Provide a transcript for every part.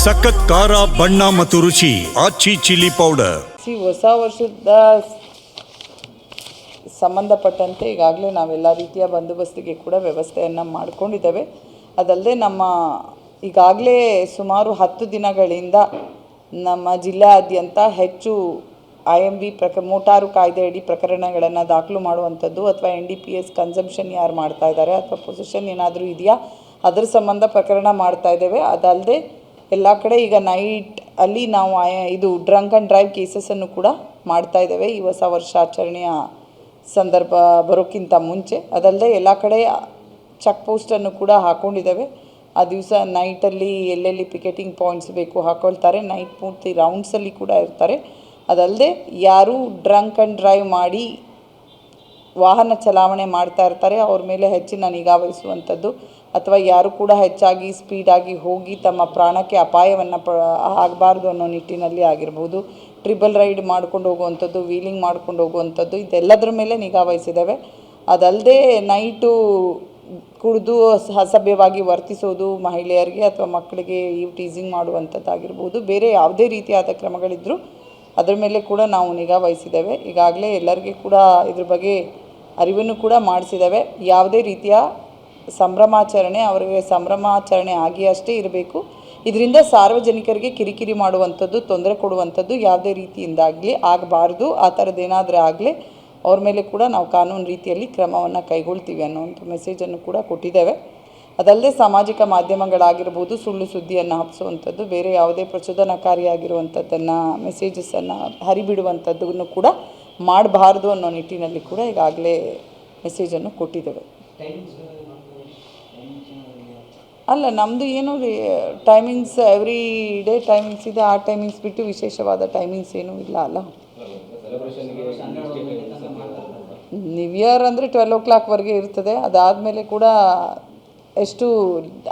ಸಖತ್ ಖಾರ ಬಣ್ಣ ಮತ್ತು ರುಚಿ ಆಚಿ ಚಿಲ್ಲಿ ಪೌಡರ್. ಹೊಸ ವರ್ಷದ ಸಂಬಂಧಪಟ್ಟಂತೆ ಈಗಾಗಲೇ ನಾವೆಲ್ಲ ರೀತಿಯ ಬಂದೋಬಸ್ತಿಗೆ ಕೂಡ ವ್ಯವಸ್ಥೆಯನ್ನು ಮಾಡಿಕೊಂಡಿದ್ದೇವೆ. ಅದಲ್ಲದೆ ನಮ್ಮ ಈಗಾಗಲೇ ಸುಮಾರು 10 ದಿನಗಳಿಂದ ನಮ್ಮ ಜಿಲ್ಲೆಯಾದ್ಯಂತ ಹೆಚ್ಚು IMV ಮೋಟಾರು ಕಾಯ್ದೆಯಡಿ ಪ್ರಕರಣಗಳನ್ನು ದಾಖಲು ಮಾಡುವಂಥದ್ದು ಅಥವಾ NDPS ಕನ್ಸಂಪ್ಷನ್ ಯಾರು ಮಾಡ್ತಾ ಇದ್ದಾರೆ ಅಥವಾ ಪೊಸಿಷನ್ ಏನಾದರೂ ಇದೆಯಾ ಅದರ ಸಂಬಂಧ ಪ್ರಕರಣ ಮಾಡ್ತಾ ಇದ್ದೇವೆ. ಅದಲ್ಲದೆ ಎಲ್ಲ ಕಡೆ ಈಗ ನೈಟ್ ಅಲ್ಲಿ ನಾವು ಇದು ಡ್ರಂಕ್ ಆ್ಯಂಡ್ ಡ್ರೈವ್ ಕೇಸಸನ್ನು ಕೂಡ ಮಾಡ್ತಾ ಇದ್ದೇವೆ ಈ ಹೊಸ ವರ್ಷಾಚರಣೆಯ ಸಂದರ್ಭ ಬರೋಕ್ಕಿಂತ ಮುಂಚೆ. ಅದಲ್ಲದೆ ಎಲ್ಲ ಕಡೆ ಚೆಕ್ ಪೋಸ್ಟನ್ನು ಕೂಡ ಹಾಕ್ಕೊಂಡಿದ್ದೇವೆ. ಆ ದಿವಸ ನೈಟಲ್ಲಿ ಎಲ್ಲೆಲ್ಲಿ ಪಿಕೆಟಿಂಗ್ ಪಾಯಿಂಟ್ಸ್ ಬೇಕು ಹಾಕ್ಕೊಳ್ತಾರೆ, ನೈಟ್ ಪೂರ್ತಿ ರೌಂಡ್ಸಲ್ಲಿ ಕೂಡ ಇರ್ತಾರೆ. ಅದಲ್ಲದೆ ಯಾರು ಡ್ರಂಕ್ ಆ್ಯಂಡ್ ಡ್ರೈವ್ ಮಾಡಿ ವಾಹನ ಚಲಾವಣೆ ಮಾಡ್ತಾ ಇರ್ತಾರೆ ಅವ್ರ ಮೇಲೆ ಹೆಚ್ಚಿನ ನಿಗಾ ವಹಿಸುವಂಥದ್ದು, ಅಥವಾ ಯಾರು ಕೂಡ ಹೆಚ್ಚಾಗಿ ಸ್ಪೀಡಾಗಿ ಹೋಗಿ ತಮ್ಮ ಪ್ರಾಣಕ್ಕೆ ಅಪಾಯವನ್ನು ಆಗಬಾರ್ದು ಅನ್ನೋ ನಿಟ್ಟಿನಲ್ಲಿ ಆಗಿರ್ಬೋದು, ಟ್ರಿಬಲ್ ರೈಡ್ ಮಾಡ್ಕೊಂಡು ಹೋಗುವಂಥದ್ದು, ವೀಲಿಂಗ್ ಮಾಡ್ಕೊಂಡು ಹೋಗುವಂಥದ್ದು, ಇದೆಲ್ಲದರ ಮೇಲೆ ನಿಗಾ ವಹಿಸಿದ್ದೇವೆ. ಅದಲ್ಲದೆ ನೈಟು ಕುಡಿದು ಅಸಭ್ಯವಾಗಿ ವರ್ತಿಸೋದು, ಮಹಿಳೆಯರಿಗೆ ಅಥವಾ ಮಕ್ಕಳಿಗೆ ಟೀಸಿಂಗ್ ಮಾಡುವಂಥದ್ದಾಗಿರ್ಬೋದು, ಬೇರೆ ಯಾವುದೇ ರೀತಿಯಾದ ಕ್ರಮಗಳಿದ್ದರೂ ಅದರ ಮೇಲೆ ಕೂಡ ನಾವು ನಿಗಾ ವಹಿಸಿದ್ದೇವೆ. ಈಗಾಗಲೇ ಎಲ್ಲರಿಗೂ ಕೂಡ ಇದ್ರ ಬಗ್ಗೆ ಅರಿವನ್ನು ಕೂಡ ಮಾಡಿಸಿದ್ದೇವೆ. ಯಾವುದೇ ರೀತಿಯ ಸಂಭ್ರಮಾಚರಣೆ ಅವರಿಗೆ ಸಂಭ್ರಮಾಚರಣೆ ಆಗಿ ಅಷ್ಟೇ ಇರಬೇಕು. ಇದರಿಂದ ಸಾರ್ವಜನಿಕರಿಗೆ ಕಿರಿಕಿರಿ ಮಾಡುವಂಥದ್ದು, ತೊಂದರೆ ಕೊಡುವಂಥದ್ದು ಯಾವುದೇ ರೀತಿಯಿಂದಾಗಲಿ ಆಗಬಾರ್ದು. ಆ ಥರದ್ದೇನಾದರೂ ಆಗಲಿ ಅವ್ರ ಮೇಲೆ ಕೂಡ ನಾವು ಕಾನೂನು ರೀತಿಯಲ್ಲಿ ಕ್ರಮವನ್ನು ಕೈಗೊಳ್ತೀವಿ ಅನ್ನೋಂಥ ಮೆಸೇಜನ್ನು ಕೂಡ ಕೊಟ್ಟಿದ್ದೇವೆ. ಅದಲ್ಲದೆ ಸಾಮಾಜಿಕ ಮಾಧ್ಯಮಗಳಾಗಿರ್ಬೋದು ಸುಳ್ಳು ಸುದ್ದಿಯನ್ನು ಹಬ್ಬಿಸುವಂಥದ್ದು, ಬೇರೆ ಯಾವುದೇ ಪ್ರಚೋದನಕಾರಿಯಾಗಿರುವಂಥದ್ದನ್ನು ಮೆಸೇಜಸನ್ನು ಹರಿಬಿಡುವಂಥದ್ದನ್ನು ಕೂಡ ಮಾಡಬಾರ್ದು ಅನ್ನೋ ನಿಟ್ಟಿನಲ್ಲಿ ಕೂಡ ಈಗಾಗಲೇ ಮೆಸೇಜನ್ನು ಕೊಟ್ಟಿದ್ದೇವೆ. ಅಲ್ಲ, ನಮ್ಮದು ಏನು ಟೈಮಿಂಗ್ಸ್ ಎವ್ರಿ ಡೇ ಟೈಮಿಂಗ್ಸ್ ಇದೆ. ಆ ಟೈಮಿಂಗ್ಸ್ ಬಿಟ್ಟು ವಿಶೇಷವಾದ ಟೈಮಿಂಗ್ಸ್ ಏನೂ ಇಲ್ಲ ಅಲ್ಲ. ನ್ಯೂ ಇಯರ್ ಅಂದರೆ 12 o'clockವರೆಗೆ ಇರ್ತದೆ. ಅದಾದಮೇಲೆ ಕೂಡ ಎಷ್ಟು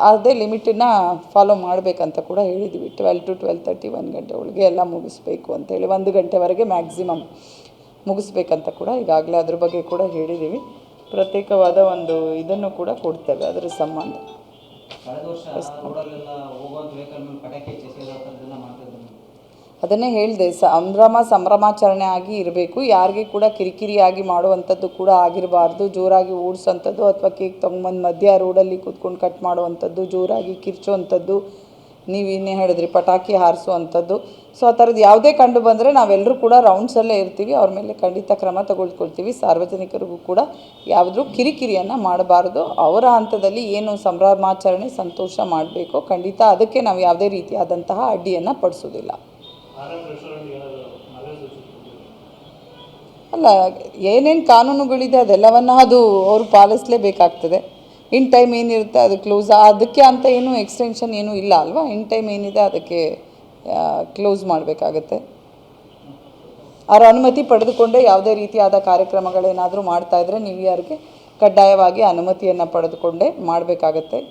ಅದೇ ಲಿಮಿಟನ್ನು ಫಾಲೋ ಮಾಡಬೇಕಂತ ಕೂಡ ಹೇಳಿದ್ವಿ. 12 to 12:30 1 ಗಂಟೆ ಒಳಗೆ ಎಲ್ಲ ಮುಗಿಸ್ಬೇಕು ಅಂತೇಳಿ, 1 ಗಂಟೆವರೆಗೆ ಮ್ಯಾಕ್ಸಿಮಮ್ ಮುಗಿಸ್ಬೇಕಂತ ಕೂಡ ಈಗಾಗಲೇ ಅದ್ರ ಬಗ್ಗೆ ಕೂಡ ಹೇಳಿದ್ದೀವಿ. ಪ್ರತ್ಯೇಕವಾದ ಒಂದು ಇದನ್ನು ಕೂಡ ಕೊಡ್ತೇವೆ ಅದರ ಸಂಬಂಧ. ಅದನ್ನೇ ಹೇಳಿದೆ, ಸಂಭ್ರಮಾಚರಣೆ ಆಗಿ ಇರಬೇಕು. ಯಾರಿಗೆ ಕೂಡ ಕಿರಿಕಿರಿಯಾಗಿ ಮಾಡುವಂಥದ್ದು ಕೂಡ ಆಗಿರಬಾರ್ದು. ಜೋರಾಗಿ ಓಡಿಸೋಂಥದ್ದು ಅಥವಾ ಕೇಕ್ ತೊಗೊಂಬಂದು ಮಧ್ಯ ರೋಡಲ್ಲಿ ಕೂತ್ಕೊಂಡು ಕಟ್ ಮಾಡುವಂಥದ್ದು, ಜೋರಾಗಿ ಕಿರ್ಚುವಂಥದ್ದು, ನೀವು ಇನ್ನೇ ಹೇಳಿದ್ರಿ ಪಟಾಕಿ ಹಾರಿಸುವಂಥದ್ದು. ಸೊ ಆ ಥರದ್ದು ಯಾವುದೇ ಕಂಡು ಬಂದರೆ ನಾವೆಲ್ಲರೂ ಕೂಡ ರೌಂಡ್ಸಲ್ಲೇ ಇರ್ತೀವಿ, ಅವ್ರ ಮೇಲೆ ಖಂಡಿತ ಕ್ರಮ ತಗೊಳ್ಕೊಳ್ತೀವಿ. ಸಾರ್ವಜನಿಕರಿಗೂ ಕೂಡ ಯಾವುದ್ರೂ ಕಿರಿಕಿರಿಯನ್ನು ಮಾಡಬಾರ್ದು. ಅವರ ಹಂತದಲ್ಲಿ ಏನು ಸಂಭ್ರಮಾಚರಣೆ ಸಂತೋಷ ಮಾಡಬೇಕು, ಖಂಡಿತ ಅದಕ್ಕೆ ನಾವು ಯಾವುದೇ ರೀತಿಯಾದಂತಹ ಅಡ್ಡಿಯನ್ನು ಪಡಿಸೋದಿಲ್ಲ. ಅಲ್ಲ, ಏನೇನು ಕಾನೂನುಗಳಿದೆ ಅದೆಲ್ಲವನ್ನು ಅದು ಅವರು ಪಾಲಿಸಲೇಬೇಕಾಗ್ತದೆ. ಇನ್ ಟೈಮ್ ಏನಿರುತ್ತೆ ಅದು ಕ್ಲೋಸ್, ಅದಕ್ಕೆ ಅಂತ ಏನು ಎಕ್ಸ್ಟೆನ್ಷನ್ ಏನೂ ಇಲ್ಲ ಅಲ್ವಾ. ಇನ್ ಟೈಮ್ ಏನಿದೆ ಅದಕ್ಕೆ ಕ್ಲೋಸ್ ಮಾಡಬೇಕಾಗತ್ತೆ. ಅವರ ಅನುಮತಿ ಪಡೆದುಕೊಂಡೇ ಯಾವುದೇ ರೀತಿಯಾದ ಕಾರ್ಯಕ್ರಮಗಳೇನಾದರೂ ಮಾಡ್ತಾಯಿದ್ರೆ ನ್ಯೂ ಇಯರ್ಗೆ ಕಡ್ಡಾಯವಾಗಿ ಅನುಮತಿಯನ್ನು ಪಡೆದುಕೊಂಡೇ ಮಾಡಬೇಕಾಗತ್ತೆ.